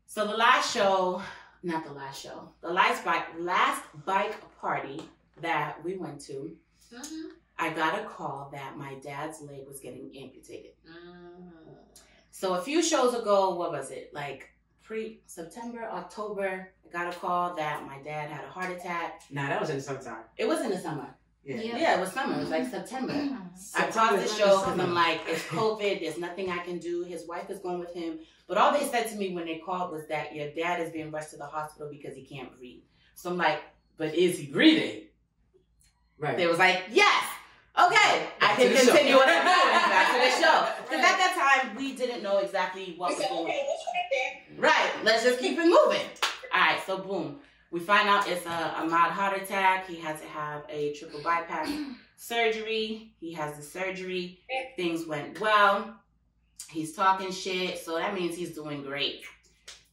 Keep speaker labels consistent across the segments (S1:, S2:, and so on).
S1: So the last bike party that we went to, I got a call that my dad's leg was getting amputated. So a few shows ago, what was it? Like September, October, I got a call that my dad had a heart attack.
S2: Nah, that was in the summertime.
S1: It was in the summer. Yeah, it was summer. It was like September. I paused the show because I'm like, it's COVID. There's nothing I can do. His wife is going with him. But all they said to me when they called was that your dad is being rushed to the hospital because he can't breathe. So I'm like, but is he breathing? Right. They was like, yes. Okay, I can continue what I'm doing. Back to the show. Because at that time, we didn't know exactly what was going on. Right, let's just keep it moving. All right, so boom. We find out it's a mild heart attack. He had to have a triple bypass surgery. He has the surgery. Things went well. He's talking shit, so that means he's doing great.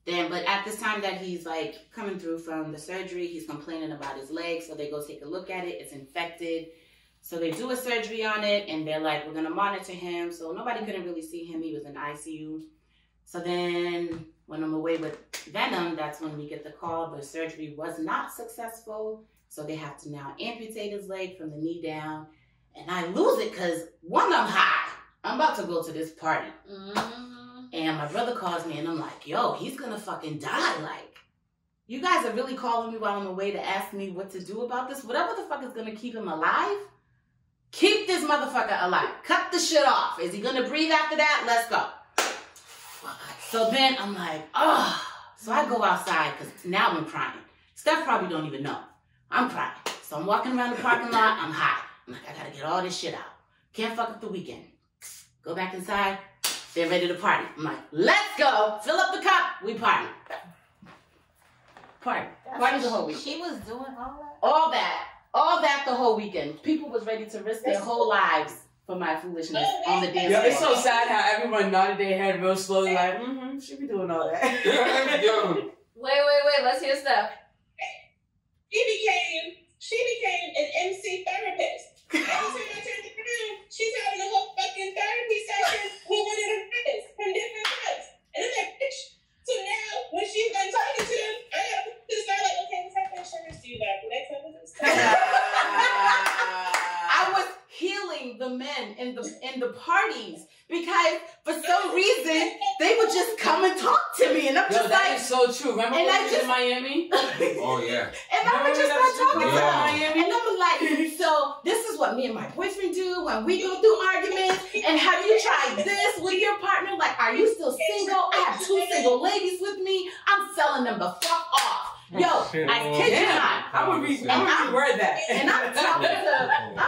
S1: But at this time that he's like coming through from the surgery, he's complaining about his leg. So they go take a look at it. It's infected. So they do a surgery on it, and they're like, we're gonna monitor him. So nobody couldn't really see him. He was in ICU. So then when I'm away with Venom, that's when we get the call. The surgery was not successful. So they have to now amputate his leg from the knee down. And I lose it because one, I'm high. I'm about to go to this party. And my brother calls me and I'm like, yo, he's gonna fucking die. Like, you guys are really calling me while I'm away to ask me what to do about this? Whatever the fuck is gonna keep him alive, keep this motherfucker alive. Cut the shit off. Is he gonna breathe after that? Let's go. So then I'm like, oh. So I go outside because now I'm crying. Steph probably don't even know. I'm crying. So I'm walking around the parking lot. I'm hot. I'm like, I gotta get all this shit out. Can't fuck up the weekend. Go back inside. They're ready to party. I'm like, let's go. Fill up the cup. We party. Party the whole week.
S3: She was doing all that?
S1: All that the whole weekend. People was ready to risk their whole lives for my foolishness on the dance floor.
S2: It's so sad how everyone nodded their head real slowly like, she be doing all that.
S3: Wait, let's hear stuff.
S4: She became an MC therapist. Every time I turned around, she's having a whole fucking therapy session with one of her friends from different clubs. And I'm like, bitch. So now, when she's done talking to them, I have to start like, okay, let's have insurance to you back. Will they cover this?
S1: I was healing the men in the parties because for some reason they would just come and talk to me, and I'm just
S2: that is so true. Remember when we was in Miami?
S5: Oh yeah.
S1: And I would just start talking to them, and I'm like, so this is what me and my boyfriend do when we go through arguments. And have you tried this with your partner? Like, are you still single? I have 2 single ladies with me. I'm selling them the fuck off. Yo, I kid you not.
S2: I would reword that.
S1: And I'm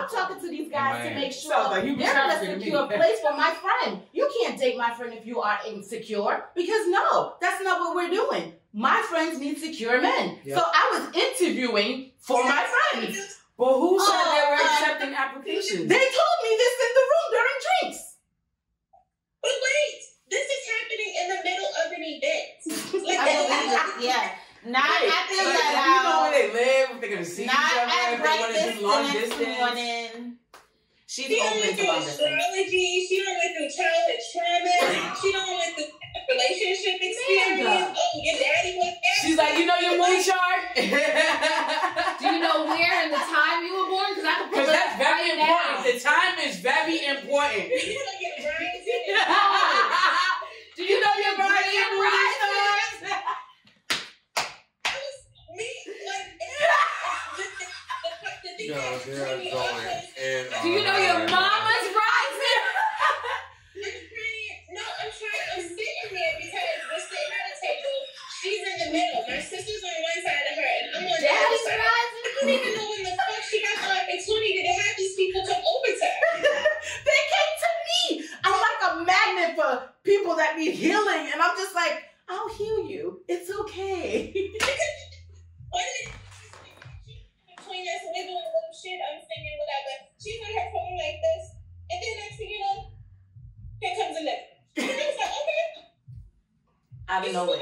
S1: talking to these guys to make sure they're a secure place for my friend. You can't date my friend if you are insecure, because no, that's not what we're doing. My friends need secure men. Yep. So I was interviewing for my friends.
S2: But who said they were accepting applications?
S1: They told me this in the room during drinks.
S4: But wait, this is happening in the middle of an event.
S3: Yeah. Not at the
S2: you know where they live, if they're gonna see each other, if they want to do long distance.
S1: She's open to long distance.
S4: Astrology, she don't went through childhood trauma, she don't went through relationship experience. Oh, your daddy was there.
S2: She's like, you know your moon chart?
S3: Do you know where and the time you were born? Because I can pull it
S2: that's very
S3: right
S2: important.
S3: now.
S2: The time is very important.
S3: Do you know your birth and rising?
S5: Yo, they're going in.
S3: Do you know your mama's rising?
S4: I'm sitting here because we're sitting at a table. She's in the middle. My sister's on one side of her, and I'm on the other side. I don't even know when the fuck she got the opportunity to have these people come over to her.
S1: They came to me. I'm like a magnet for people that need healing, and I'm just like, I'll heal you. It's okay.
S4: Between us, and we're doing a little shit, I'm singing whatever. She's on her phone like this, and then next thing you know, here comes a nigga. And I was like, okay.
S1: Out of nowhere.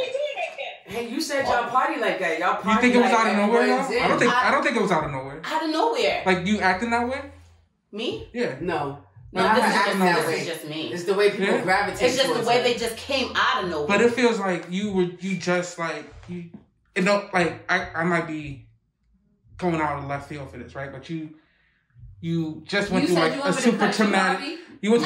S2: Hey, you said y'all party like that. Y'all party.
S6: You think it was
S2: like
S6: out of nowhere?
S2: Though?
S6: I don't think it was out of nowhere.
S1: Out of nowhere.
S6: Like you acting that way?
S1: Me?
S6: Yeah.
S2: No.
S1: No, this is just me.
S2: It's the way people gravitate.
S1: It's just the way they just came out of nowhere.
S6: But it feels like you just like you. You know, like I might be going out of left field for this, right? But you just went through like a super traumatic. You went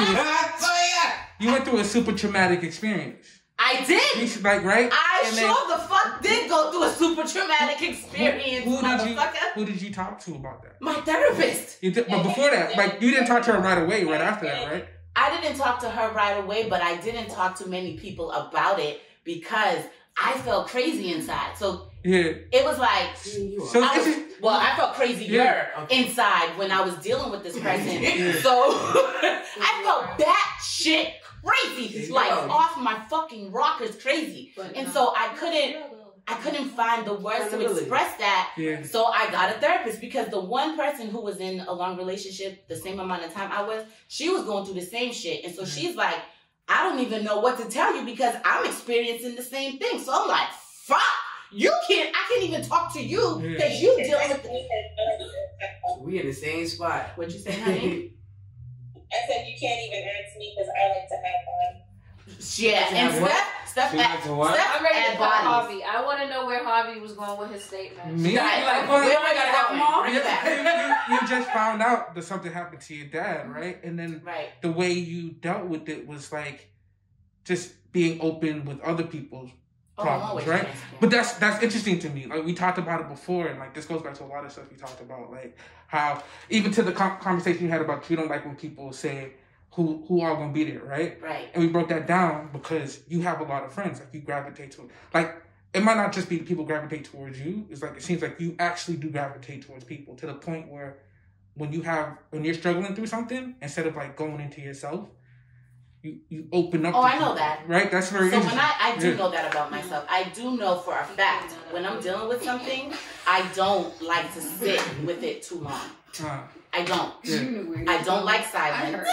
S6: through a super traumatic experience.
S1: I did.
S6: Like, right?
S1: The fuck did go through a super traumatic experience.
S6: Who did you talk to about that?
S1: My therapist.
S6: But before that, like, you didn't talk to her right away, right after that, right?
S1: I didn't talk to her right away, but I didn't talk to many people about it because I felt crazy inside. So it was like, I felt crazier inside when I was dealing with this person. So I felt that shit crazy, like off my fucking rockers crazy. And so I couldn't find the words to express that. Yeah. So I got a therapist because the one person who was in a long relationship the same amount of time I was, she was going through the same shit. And so she's like, I don't even know what to tell you because I'm experiencing the same thing. So I'm like, fuck, I can't even talk to you because you dealing with
S2: we in the same spot.
S1: What'd you say, honey?
S4: I said you can't even ask me because I like to have fun.
S1: Yeah, and Steph
S3: I'm ready to call
S1: bodies.
S3: Harvey. I want to know where Harvey was going with his statement.
S6: Me? You just found out that something happened to your dad, right? And then the way you dealt with it was like just being open with other people's problems, right? But that's interesting to me. Like, we talked about it before, and like this goes back to a lot of stuff we talked about, like how even to the conversation you had about you don't like when people say who are gonna be there, right?
S1: Right.
S6: And we broke that down because you have a lot of friends. Like, you gravitate to, like, it might not just be people gravitate towards you. It's like, it seems like you actually do gravitate towards people to the point where when you're struggling through something, instead of like going into yourself, you open up.
S1: Oh, I know that.
S6: Right? That's very interesting.
S1: So when I do know that about myself. I do know for a fact when I'm dealing with something, I don't like to sit with it too long. I don't. Yeah. I don't like silence.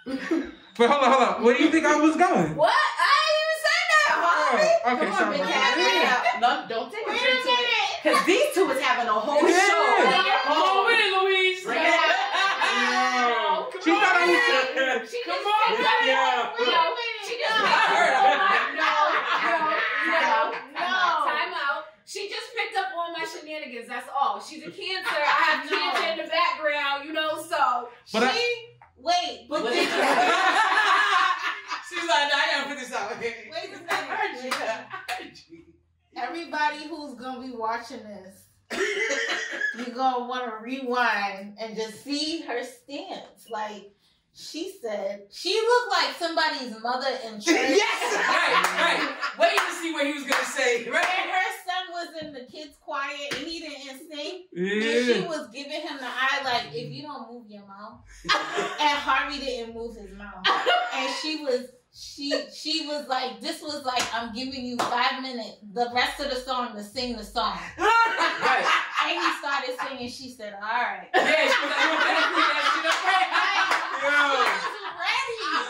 S6: But hold on. Where do you think I was going?
S3: What? I didn't even say that, Harvey.
S6: Oh, okay,
S1: sorry. No, don't take a drink to it. Because these two is having a whole show.
S3: Hold it, Louise.
S1: Bring it out.
S6: She thought I was...
S3: Come on. She just picked up. Time out. She just picked up on my shenanigans. That's all. She's a Cancer. I have Cancer in the background, so.
S7: Wait, but
S2: she's like, no, I gotta put this out.
S7: Wait a second. Everybody who's gonna be watching this, you're gonna want to rewind and just see her stance. Like, she said, she looked like somebody's mother in church.
S2: Yes, right. Wait to see what he was gonna say. Right.
S7: And her son was in the kids' choir and he didn't sing.
S6: Yeah.
S7: And she was giving him the eye, like, if you don't move your mouth. And Harvey didn't move his mouth. And she was like, this was like, I'm giving you 5 minutes, the rest of the song to sing the song.
S2: Right.
S7: And he started singing. She said, all right.
S2: Yeah, she was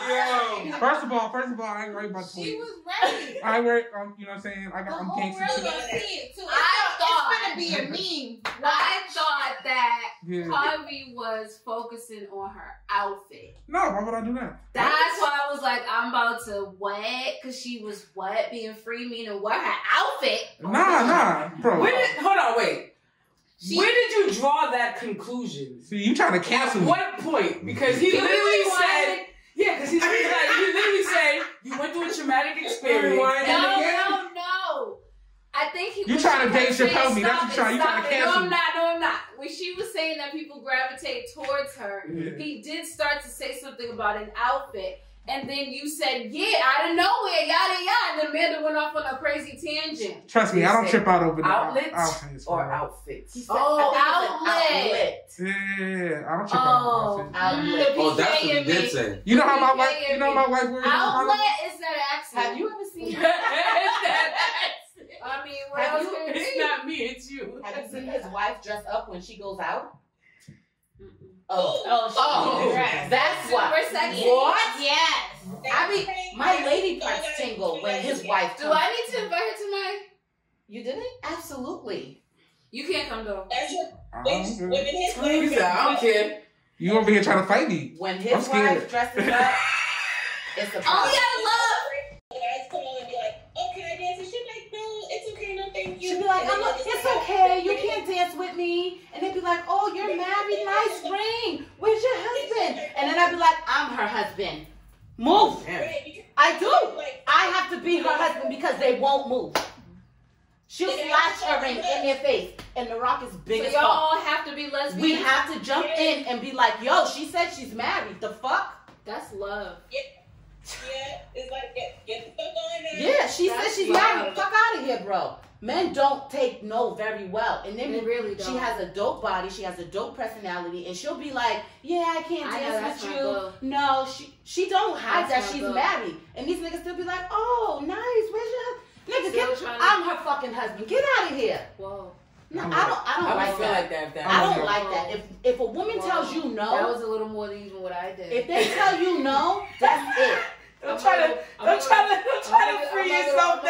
S6: Yo. First of all, I ain't worried about the
S7: She was ready.
S6: I worry, you know what I'm saying? I'm
S7: the whole world
S6: gangster.
S7: gonna see it too.
S3: I
S7: It's gonna be a meme.
S3: I thought that Harvey was focusing on her outfit.
S6: No, why would I do that?
S3: That's why I was like, I'm about to what? Because she was what? Being free, meaning what? Her outfit?
S6: Nah, bro.
S2: Hold on, wait. Where did you draw that conclusion?
S6: See, you trying to cancel me.
S2: At what point? Because he literally said... Yeah, because he literally said, you went through a traumatic experience.
S3: No. I think he was...
S6: You trying to Dave Chappelle me. That's what you're trying to cancel me.
S3: No, I'm not. When she was saying that people gravitate towards her, he did start to say something about an outfit. And then you said, out of nowhere, yada, yada. And then Amanda went off on a crazy tangent.
S6: Trust me, I don't trip out over the
S2: outfits or outfits.
S3: Outlet.
S6: Yeah, I don't trip out over outfits.
S5: Oh, that's what he did say.
S6: You know how my wife wears
S3: outlet is that accent.
S1: Have you ever seen
S3: that? I mean, what else?
S2: It's not me, it's you.
S1: Have you seen his wife dress up when she goes out? That's what. What?
S7: Yes.
S1: I mean, my lady parts tingle when his wife.
S3: Do I need to invite her to my?
S1: You didn't? Absolutely.
S3: You can't come though.
S4: That's your.
S2: I don't care.
S6: You over here trying to fight me.
S1: When his wife dresses up, it's a problem.
S3: Oh, yeah, love.
S4: Guys come on and be like, oh, can I dance? And she'd be like, no, it's okay, no thank you.
S1: She'd be like, it's okay, you can't dance with me. And they'd be like, oh, you're married, nice ring. Where's your husband? And then I'd be like, I'm her husband. Move. I do. I have to be her husband because they won't move. She'll slash her ring in their face. And The Rock is big as fuck.
S3: So y'all all have to be lesbian?
S1: We have to jump in and be like, yo, she said she's married. The fuck?
S3: That's love.
S4: Yeah, it's like, get the fuck on there.
S1: Yeah, she said she's married. Fuck out of here, bro. Men don't take no very well. And then
S3: they really don't.
S1: She has a dope body. She has a dope personality. And she'll be like, yeah, I can't dance with you. No, she don't hide that she's married. And these niggas still be like, oh, nice. Where's your nigga? I'm her fucking husband. Get out of here.
S3: Whoa.
S1: No, I don't like that. I don't like that. If a woman tells you no,
S3: that was a little more than even what I did.
S1: If they tell you no, that's it.
S2: Don't try to free yourself down.
S1: I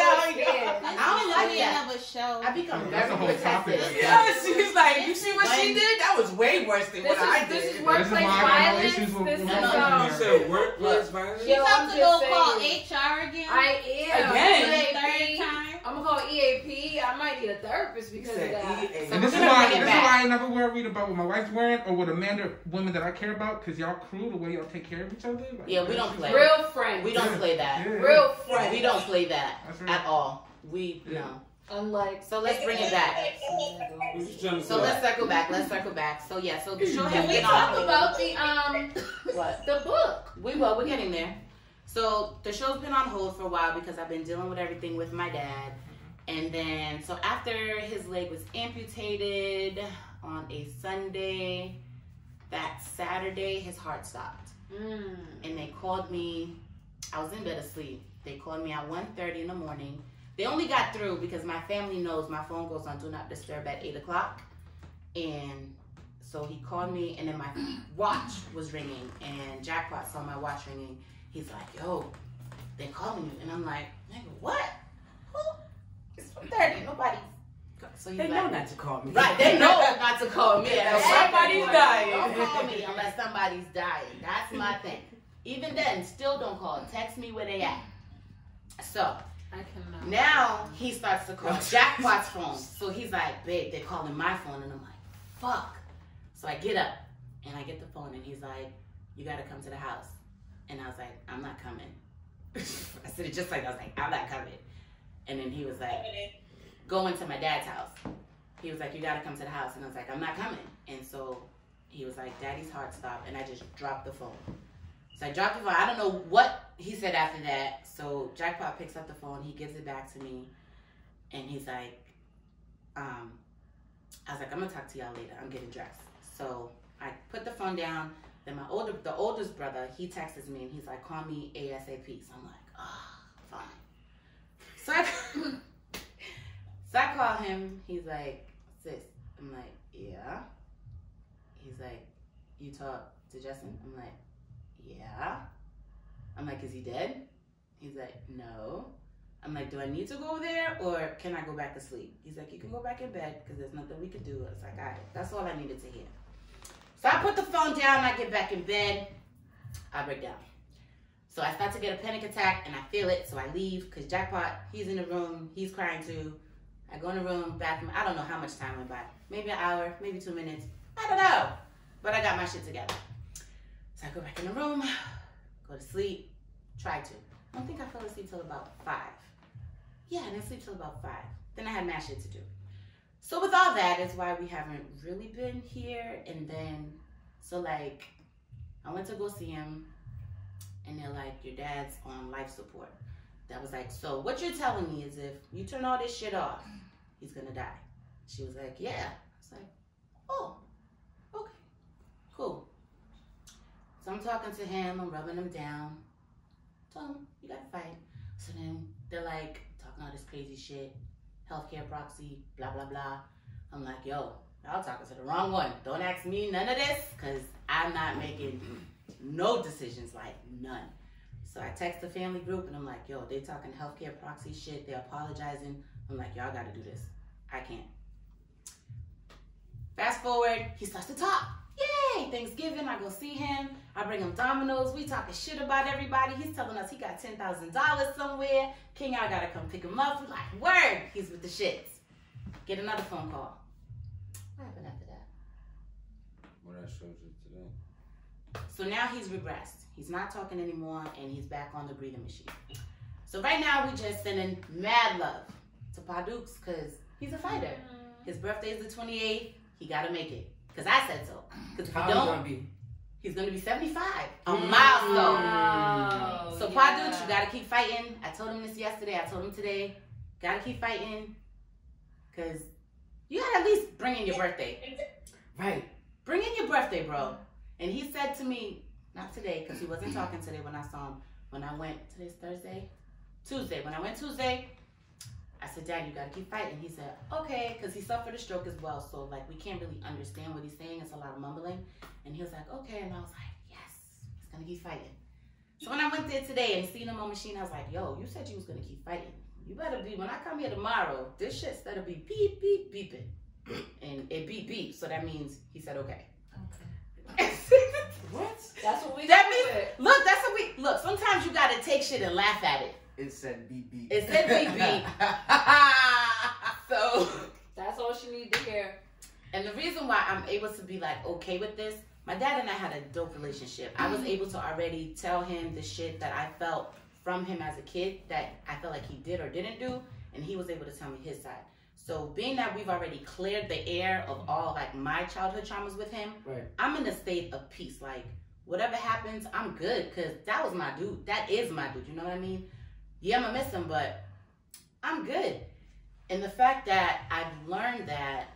S1: don't like that.
S7: Of a show.
S1: I become very protective.
S2: Yes, she's like, you see what she did? That was way worse than what I did.
S3: This is workplace violence. This is
S5: You said workplace violence?
S7: You have to go call HR again.
S3: I am.
S2: Again?
S7: Third time.
S3: I'm gonna call EAP. I might need a therapist because of that.
S6: And this is why I never worried about what my wife's wearing or what women that I care about, because y'all crew, the way y'all take care of each other. Like,
S1: yeah, we don't play.
S3: Real friends.
S1: We don't play that.
S6: Yeah.
S3: Real friends.
S1: We don't play that at all. No.
S3: Unlike.
S1: So let's bring it back. So let's circle back. So yeah, so the show has been on.
S3: Talk about the
S1: what?
S3: The book.
S1: We're getting there. So the show's been on hold for a while because I've been dealing with everything with my dad. And then, so after his leg was amputated on a Sunday, that Saturday, his heart stopped. And they called me. I was in bed asleep. They called me at 1:30 in the morning. They only got through because my family knows my phone goes on Do Not Disturb at 8 o'clock. And so he called me, and then my watch was ringing, and Jackpot saw my watch ringing. He's like, yo, they calling you. And I'm like, nigga, what? Who? It's 1:30. Nobody. So
S2: they know not to call me.
S1: Right, they know not to call me.
S2: Somebody's dying.
S1: Don't call me unless somebody's dying. That's my thing. Even then, still don't call. Text me where they at. So, now he starts to call Jackpot's phone. So he's like, babe, they're calling my phone. And I'm like, fuck. So I get up and I get the phone and he's like, you got to come to the house. And I was like, I'm not coming. I said it just like, I was like, I'm not coming. And then he was like, go into my dad's house. He was like, you got to come to the house. And I was like, I'm not coming. And so he was like, Daddy's heart stopped. And I just dropped the phone. So I dropped the phone. I don't know what he said after that. So Jackpot picks up the phone. He gives it back to me. And he's like, I was like, I'm going to talk to y'all later. I'm getting dressed. So I put the phone down. Then the oldest brother, he texts me. And he's like, call me ASAP. So I'm like, fine. So I call him. He's like, sis. I'm like, yeah. He's like, you talk to Justin? I'm like, yeah. I'm like, is he dead? He's like, no. I'm like, do I need to go there or can I go back to sleep? He's like, you can go back in bed because there's nothing we can do. I was like, all right, that's all I needed to hear. So I put the phone down, I get back in bed, I break down. So I start to get a panic attack and I feel it, so I leave because Jackpot, he's in the room, he's crying too. I go in the room, bathroom, I don't know how much time went by. Maybe an hour, maybe 2 minutes, I don't know. But I got my shit together. So I go back in the room, go to sleep, try to. I don't think I fell asleep till about 5. Yeah, I didn't sleep till about 5. Then I had mad shit to do. So with all that is why we haven't really been here. And then, so like, I went to go see him and they're like, your dad's on life support. That was like, so what you're telling me is if you turn all this shit off, he's gonna die. She was like, yeah. I was like, oh, okay, cool. So I'm talking to him, I'm rubbing him down. Tell him, you gotta fight. So then they're like, talking all this crazy shit. Healthcare proxy, blah, blah, blah. I'm like, yo, y'all talking to the wrong one. Don't ask me none of this, because I'm not making no decisions, like none. So I text the family group, and I'm like, yo, they talking healthcare proxy shit. They're apologizing. I'm like, y'all got to do this. I can't. Fast forward, he starts to talk. okay. Thanksgiving, I go see him. I bring him Domino's. We talking shit about everybody. He's telling us he got $10,000 somewhere. King, I gotta come pick him up. We're like, word. He's with the shits. Get another phone call. What happened after that?
S5: What I showed you today.
S1: So now he's regressed. He's not talking anymore, and he's back on the breathing machine. So right now, we just sending mad love to Pa Dukes because he's a fighter. His birthday is the 28th. He got to make it. Because I said so. Because if he don't, he's going to be 75. A milestone. So Pa Dukes, you got to keep fighting. I told him this yesterday. I told him today. Got to keep fighting. Because you got to at least bring in your birthday. Right. Bring in your birthday, bro. And he said to me, not today, because he wasn't talking today when I saw him. When I went, today's Thursday? Tuesday. When I went Tuesday, I said, Dad, you got to keep fighting. He said, okay, because he suffered a stroke as well. So, like, we can't really understand what he's saying. It's a lot of mumbling. And he was like, okay. And I was like, yes, he's going to keep fighting. So when I went there today and seen him on machine, I was like, yo, you said you was going to keep fighting. You better be, when I come here tomorrow, this shit's better be beep, beep, beeping. And it beep, beep. So that means he said, okay.
S3: What? That's what we
S1: that means, look, that's what we, look, sometimes you got to take shit and laugh at it.
S8: It said beep beep.
S1: It said beep beep. So
S3: that's all she needs to hear.
S1: And the reason why I'm able to be like okay with this, my dad and I had a dope relationship. I was able to already tell him the shit that I felt from him as a kid that I felt like he did or didn't do, and he was able to tell me his side. So being that we've already cleared the air of all like my childhood traumas with him, right. I'm in a state of peace. Like whatever happens, I'm good because that was my dude. That is my dude. You know what I mean? Yeah, I'm gonna miss him, but I'm good. And the fact that I've learned that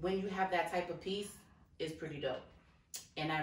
S1: when you have that type of peace is pretty dope. And I